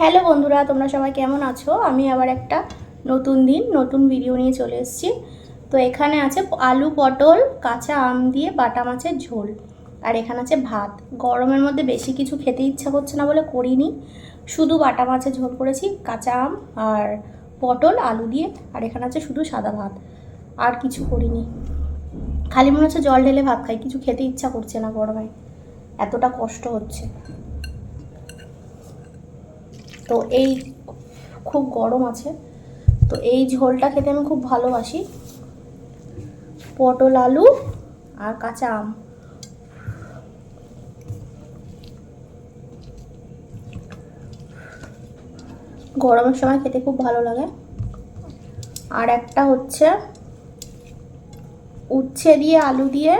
Hello বন্ধুরা, তোমরা সবাই কেমন আছো? আমি আবার একটা নতুন দিন নতুন ভিডিও নিয়ে চলে এসেছি। তো এখানে আছে আলু পটল কাঁচা আম দিয়ে বাটা মাছের ঝোল, আর এখানে আছে ভাত। গরমের মধ্যে বেশি কিছু খেতে ইচ্ছা করছে না বলে করিনি, শুধু বাটা মাছের ঝোল করেছি, কাঁচা আম আর পটল আলু দিয়ে। আর এখানে আছে শুধু সাদা ভাত, আর কিছু করিনি। খালি মনে হচ্ছে জল ঢেলে ভাত খাই, কিছু খেতে ইচ্ছা করছে না গরমে, এতটা কষ্ট হচ্ছে। তো এই খুব গরম আছে, তো এই ঝোলটা খেতে আমি খুব ভালোবাসি। পটল আলু আর কাঁচা আম, গরমের সময় খেতে খুব ভালো লাগে। আর একটা হচ্ছে উচ্ছে দিয়ে আলু দিয়ে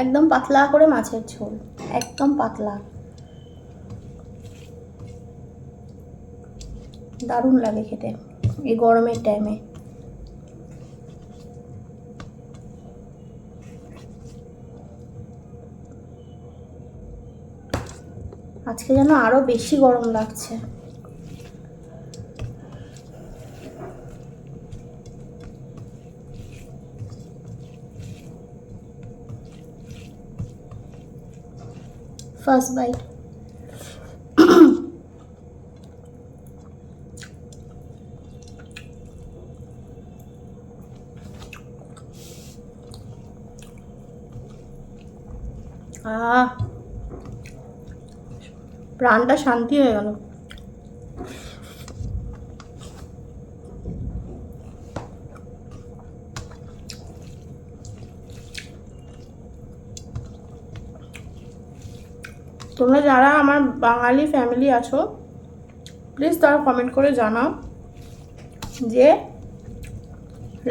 একদম পাতলা করে মাছের ঝোল, একদম পাতলা, দারুণ লাগে খেতে এই গরমের টাইমে। আজকে যেন আরো বেশি গরম লাগছে। First bite. প্রাণটা শান্তি হয়ে গেল। তোমরা যারা আমার বাঙালি ফ্যামিলি আছো, প্লিজ তারা কমেন্ট করে জানাও যে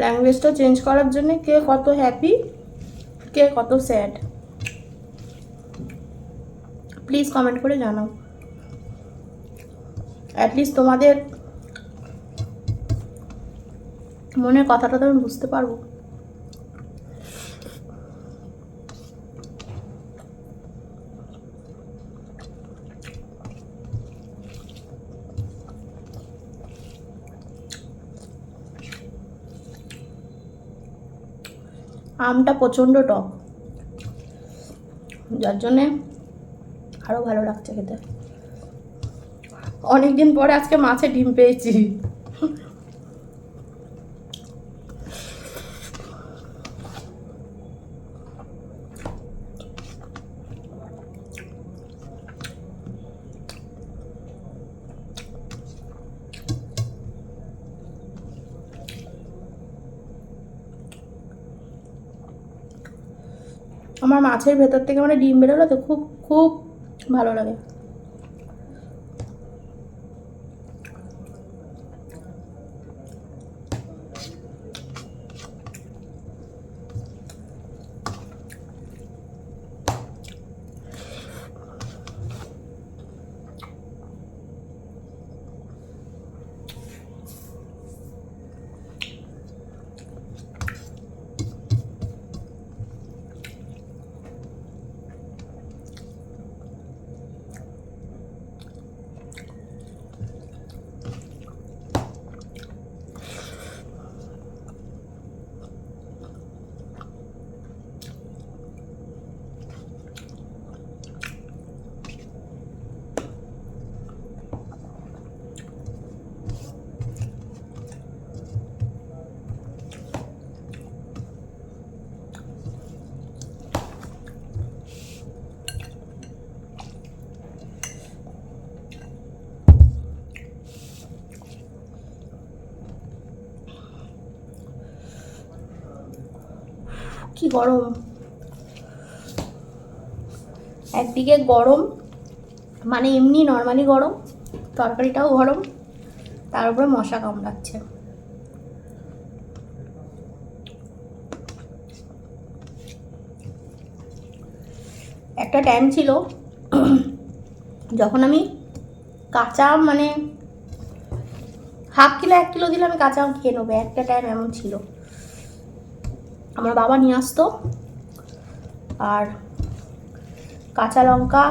ল্যাঙ্গুয়েজটা চেঞ্জ করার জন্য কে কত হ্যাপি, কে কত স্যাড। প্লিজ কমেন্ট করে জানাও, অ্যাটলিস্ট তোমাদের মনের কথাটা তো আমি বুঝতে পারবো। আমটা প্রচণ্ড টক, যার জন্যে আরও ভালো লাগছে খেতে। অনেকদিন পরে আজকে মাছের ডিম পেয়েছি। আমার মাছের ভেতর থেকে মানে ডিম বেরোলো তো খুব খুব ভালো লাগে। কি গরম, একদিকে গরম মানে এমনি নর্মালি গরম, তরকারিটাও গরম, তার উপরে মশা কামড়াচ্ছে। একটা টাইম ছিল যখন আমি কাঁচা আম মানে হাফ কিলো 1 কিলো দিলে আমি কাঁচা আম খেয়ে নেবো, একটা টাইম এমন ছিল। আমার বাবা নিয়ে আসতো, আর কাঁচা লঙ্কা,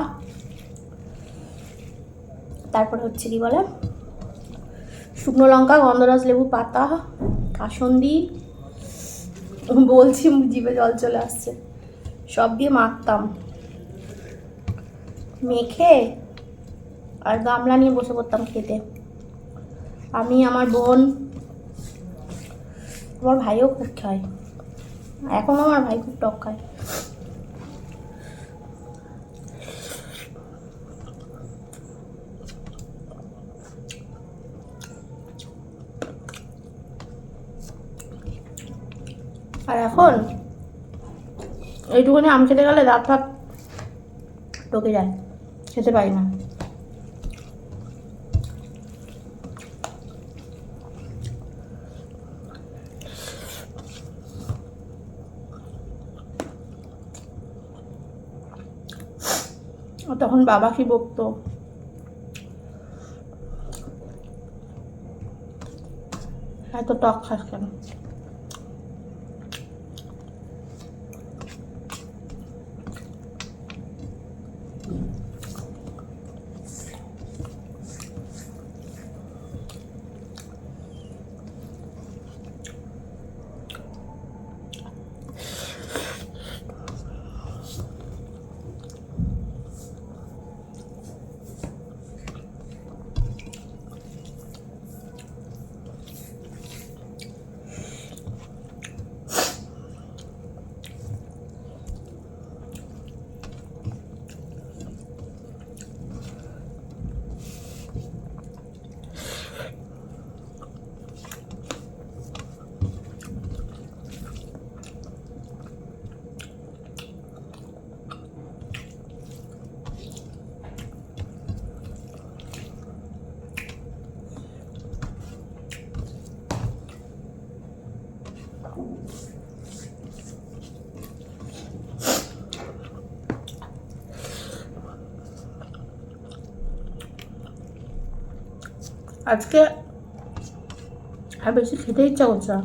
তারপরে হচ্ছে কি বলে শুকনো লঙ্কা, গন্ধরাজ লেবু পাতা, কাসুন্দি, বলছি জিভে জল চলে আসছে, সব দিয়ে মাখতাম, মেখে আর গামলা নিয়ে বসে পড়তাম খেতে। আমি, আমার বোন, আমার ভাইও খুব খায়, এখনও আমার ভাই খুব টক খায়। আর এখন এইটুকুনি আম খেতে গেলে দাঁত ফাত টকে যায়, খেতে পারি না। তখন বাবা কি বকতো, এত টক খাস কেন। আজকে আর বেশি খেতে ইচ্ছা করছে না।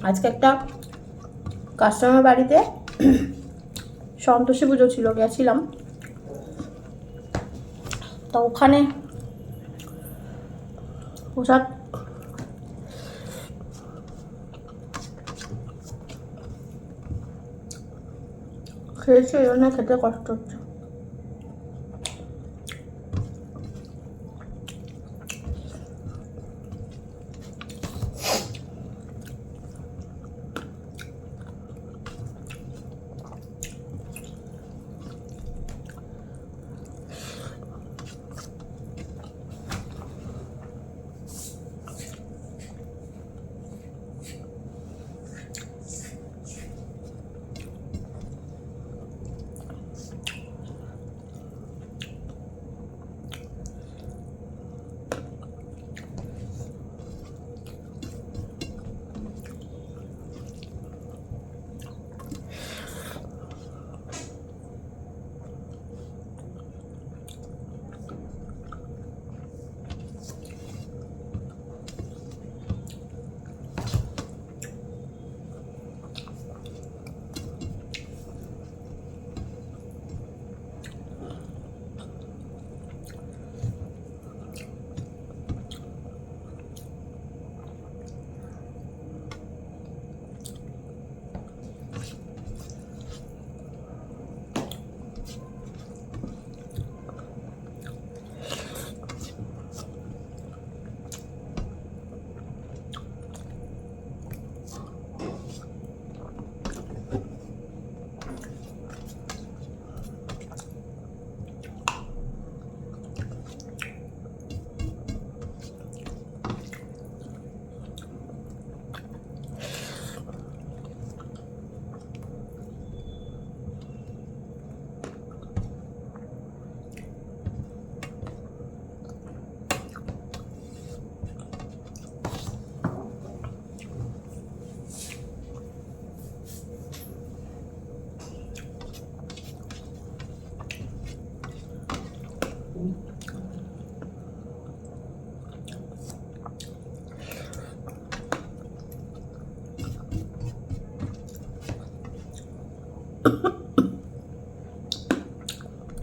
আজকে একটা কাস্টমার বাড়িতে সন্তোষী পুজো ছিল, গেছিলাম। তো ওখানে প্রসাদ খেয়েছি, ওই জন্য খেতে কষ্ট হচ্ছে।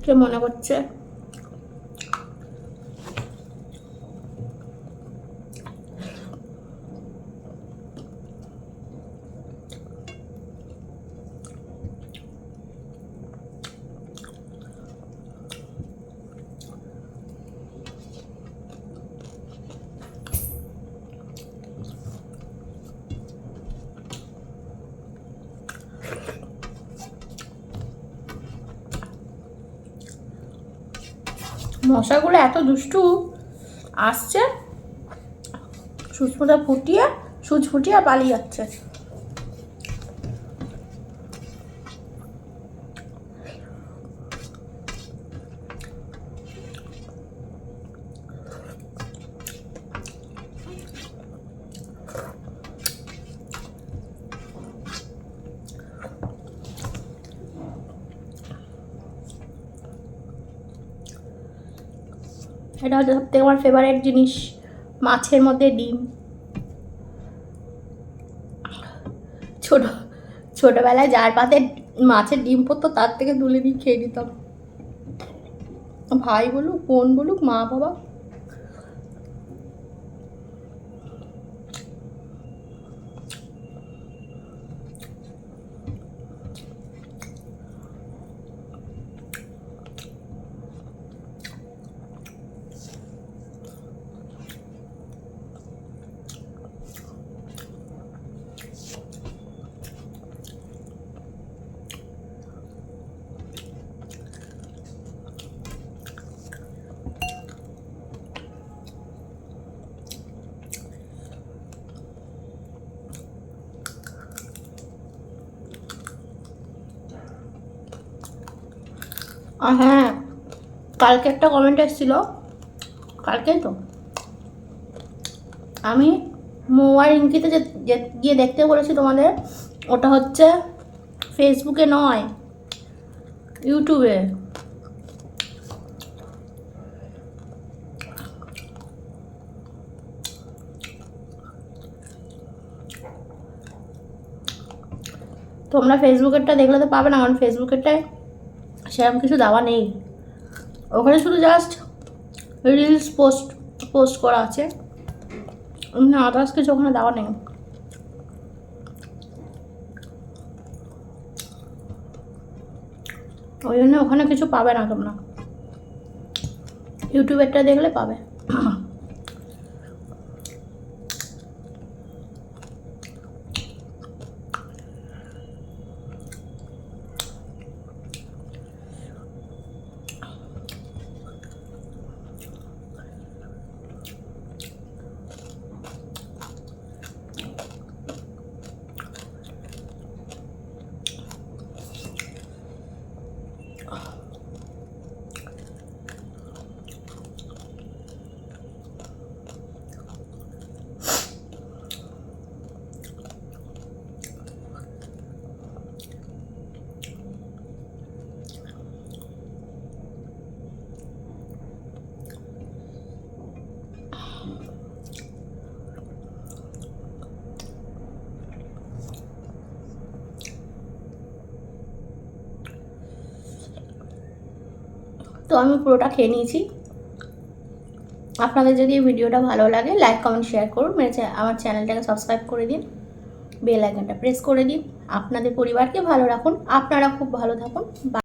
কে মনে করছে। মশাগুলো এত দুষ্টু আসছে, সুচ ফুটিয়ে পালিয়ে যাচ্ছে। এটা হচ্ছে সবথেকে আমার ফেভারিট জিনিস, মাছের মধ্যে ডিম। ছোটবেলায় যার পাতে মাছের ডিম পড়তো তার থেকে তুলে নিয়ে খেয়ে নিতাম, ভাই বলুক, বোন বলুক, মা বাবা। আর হ্যাঁ, কালকে একটা কমেন্ট এসেছিল, কালকেই তো, আমি মৌয়ার ইঙ্কিতে গিয়ে দেখতে বলেছি তোমাদের, ওটা হচ্ছে ফেসবুকে নয়, ইউটিউবে। তোমরা ফেসবুকেরটা দেখলে তো পাবে না, কারণ ফেসবুকেরটায় সেরকম কিছু দেওয়া নেই, ওখানে শুধু জাস্ট রিলস পোস্ট করা আছে, না আদার্স কিছু ওখানে দেওয়া নেই। ওই জন্য ওখানে কিছু পাবে না তোমরা, ইউটিউবেরটা দেখলে পাবে। তো আমি পুরোটা খেয়ে নিয়েছি। আপনাদের যদি এই ভিডিওটা ভালো লাগে, লাইক কমেন্ট শেয়ার করুন, আমার চ্যানেলটাকে সাবস্ক্রাইব করে দিন, বেল আইকনটা প্রেস করে দিন। আপনাদের পরিবারকে ভালো রাখুন, আপনারা খুব ভালো থাকুন।